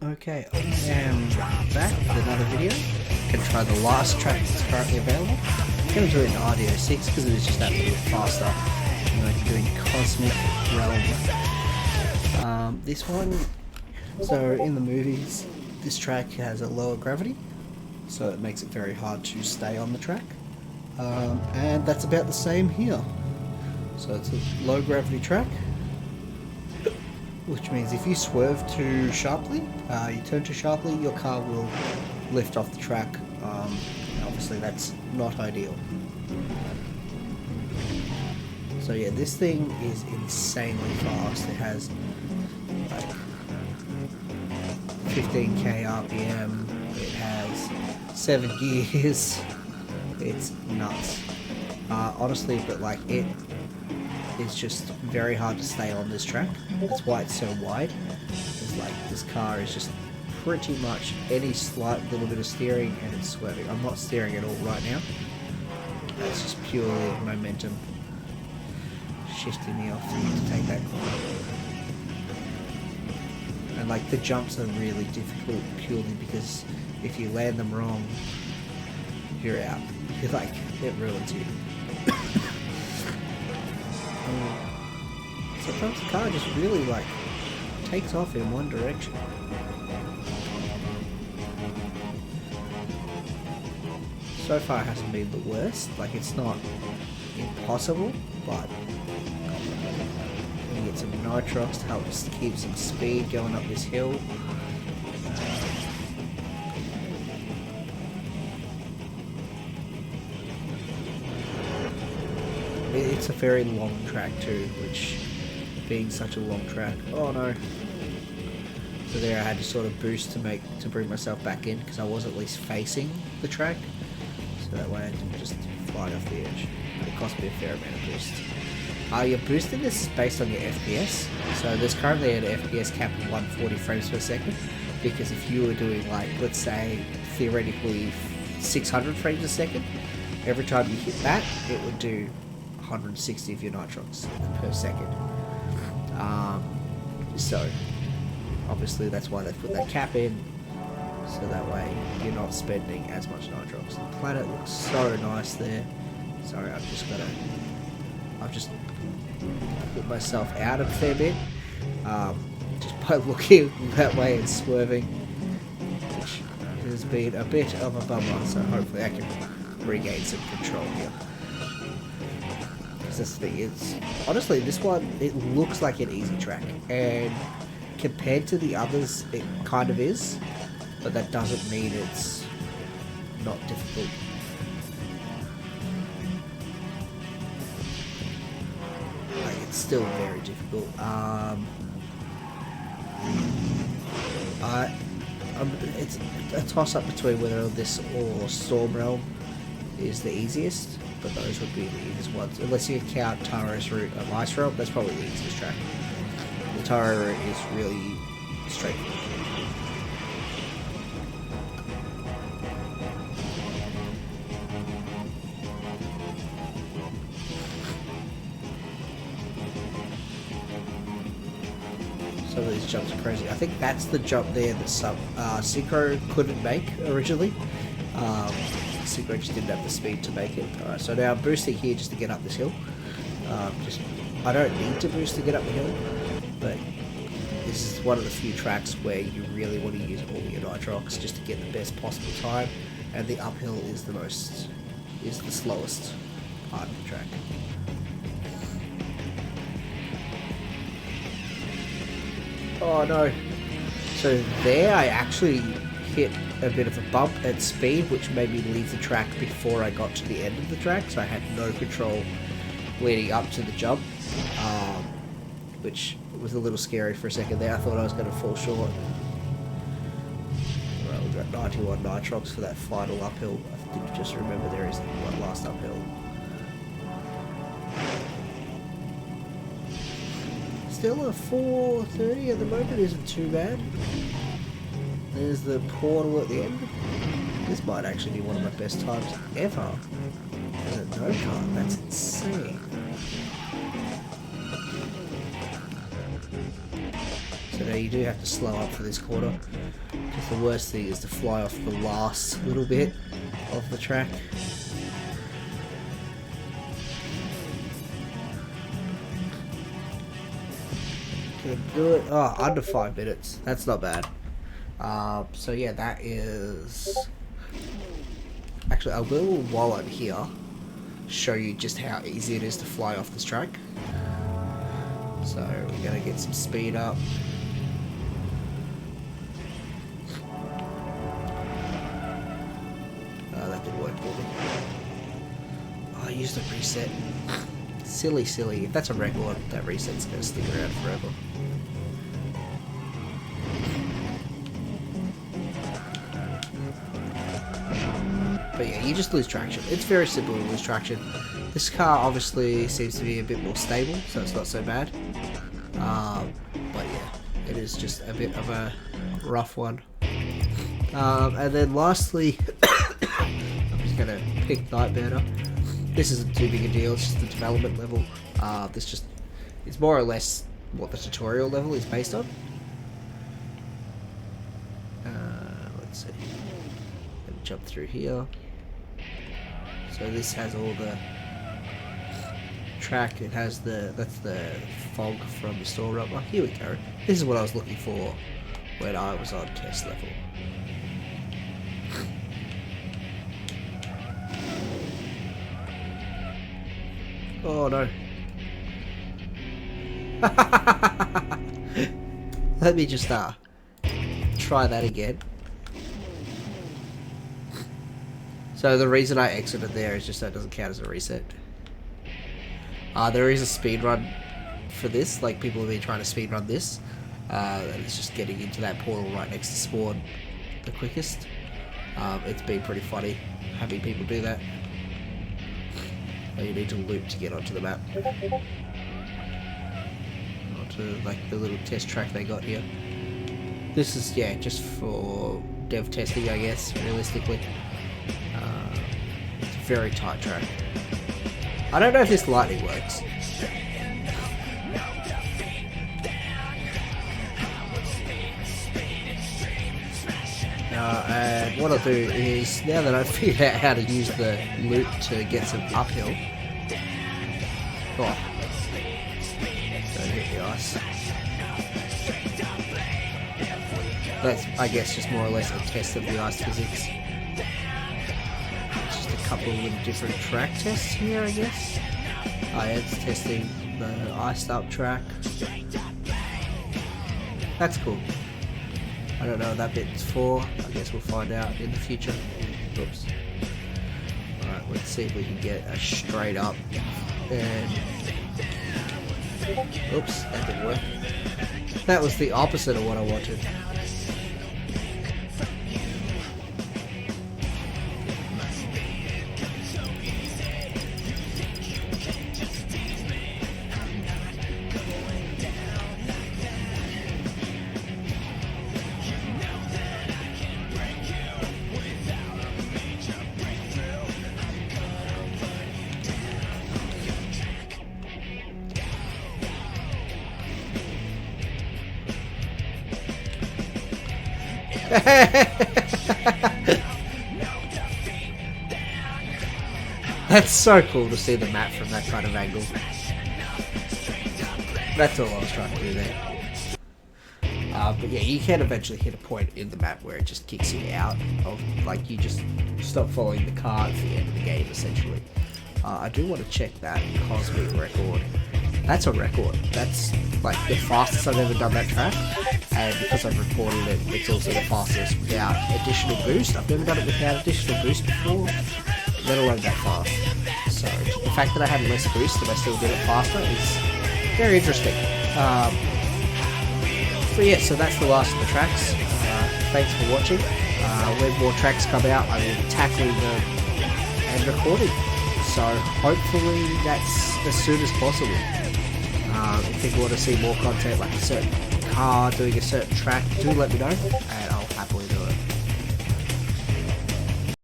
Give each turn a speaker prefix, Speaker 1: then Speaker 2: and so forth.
Speaker 1: Okay, I am back with another video. Gonna try the last track that's currently available. I'm gonna do it in RDO6 because it is just that little faster. I'm going to be doing Cosmic Realm. This one, so in the movies, this track has a lower gravity, so it makes it very hard to stay on the track. And that's about the same here. So it's a low gravity track, which means if you swerve too sharply, you turn too sharply, your car will lift off the track. Obviously that's not ideal. So yeah, this thing is insanely fast. It has like 15k RPM, it has 7 gears, it's nuts. Honestly, but like it is just very hard to stay on this track. That's why it's so wide. It's like this car is just pretty much any slight little bit of steering and it's swerving. I'm not steering at all right now. It's just purely momentum shifting me off to take that corner. And like the jumps are really difficult purely because if you land them wrong, you're out. You're like, it ruins you. Sometimes the car just really like takes off in one direction. So far it hasn't been the worst, like it's not impossible, but we get some nitrox to help us keep some speed going up this hill. It's a very long track too, which being such a long track, oh no. So there I had to sort of boost to bring myself back in because I was at least facing the track, so that way I didn't just fly off the edge. It cost me a fair amount of boost. Your boosting is based on your FPS, so there's currently an FPS cap of 140 frames per second, because if you were doing like, let's say, theoretically 600 frames a second, every time you hit that, it would do 160 of your nitrox per second. So obviously that's why they put that cap in, so that way you're not spending as much nitrox. The planet looks so nice there. Sorry, I've just put myself out a fair bit, just by looking that way and swerving, which has been a bit of a bummer, so hopefully I can regain some control here. This thing is, honestly, this one, it looks like an easy track, and compared to the others it kind of is, but that doesn't mean it's not difficult. Like, it's still very difficult. It's a toss up between whether this or Storm Realm is the easiest, but those would be the easiest ones. Unless you count Taro's route of Ice Realm, that's probably the easiest track. The Taro route is really straightforward. Some of these jumps are crazy. I think that's the jump there that Synchro couldn't make originally. Synchro just didn't have the speed to make it. Alright, so now I'm boosting here just to get up this hill. I don't need to boost to get up the hill, but this is one of the few tracks where you really want to use all your nitrox just to get the best possible time, and the uphill is the slowest part of the track. Oh no. So there I actually hit a bit of a bump at speed, which made me leave the track before I got to the end of the track, so I had no control leading up to the jump, which was a little scary for a second there. I thought I was going to fall short. Right, we've got 91 nitrox for that final uphill. I did just remember there is one last uphill. Still a 4:30 at the moment isn't too bad. There's the portal at the end. This might actually be one of my best times ever as a no-kart. That's insane. So there you do have to slow up for this corner. Because the worst thing is to fly off the last little bit of the track. Can do it. Oh, under 5 minutes. That's not bad. So yeah, that is... Actually, I will, while I'm here, show you just how easy it is to fly off this track. So we're going to get some speed up. That didn't work for me. Oh, I used a reset. Silly. If that's a record, that reset's going to stick around forever. But yeah, you just lose traction. It's very simple to lose traction. This car obviously seems to be a bit more stable, so it's not so bad. But yeah, it is just a bit of a rough one. And then lastly, I'm just going to pick Nightburner. This isn't too big a deal, it's just the development level. It's more or less what the tutorial level is based on. Let's see. Let me jump through here. So this has all the track, it has that's the fog from the store up. Oh, here we go. This is what I was looking for when I was on test level. Oh no. Let me just try that again. So the reason I exited there is just so it doesn't count as a reset. There is a speed run for this, like people have been trying to speed run this. And it's just getting into that portal right next to spawn the quickest. It's been pretty funny having people do that. You need to loop to get onto the map. Onto like the little test track they got here. This is, yeah, just for dev testing, I guess, realistically. It's a very tight track. I don't know if this lightning works. And what I'll do is, now that I've figured out how to use the loop to get some uphill. Oh, don't hit the ice. That's, I guess, just more or less a test of the ice physics. Just a couple of little different track tests here, I guess. Oh yeah, it's testing the iced up track. That's cool. I don't know what that bit's for. I guess we'll find out in the future. Oops. Alright, let's see if we can get a straight up and... Oops, that didn't work. That was the opposite of what I wanted. That's so cool to see the map from that kind of angle. That's all I was trying to do there. But yeah, you can eventually hit a point in the map where it just kicks you out of, like, you just stop following the car at the end of the game, essentially. I do want to check that cosmic record. That's a record. That's like the fastest I've ever done that track, and because I've recorded it, it's also the fastest without additional boost. I've never done it without additional boost before, let alone that fast. So the fact that I had less boost and I still did it faster is very interesting. But yeah, so that's the last of the tracks. Thanks for watching. When more tracks come out, I will be tackling them and recording. So hopefully that's as soon as possible. If people want to see more content, like a certain car doing a certain track, do let me know, and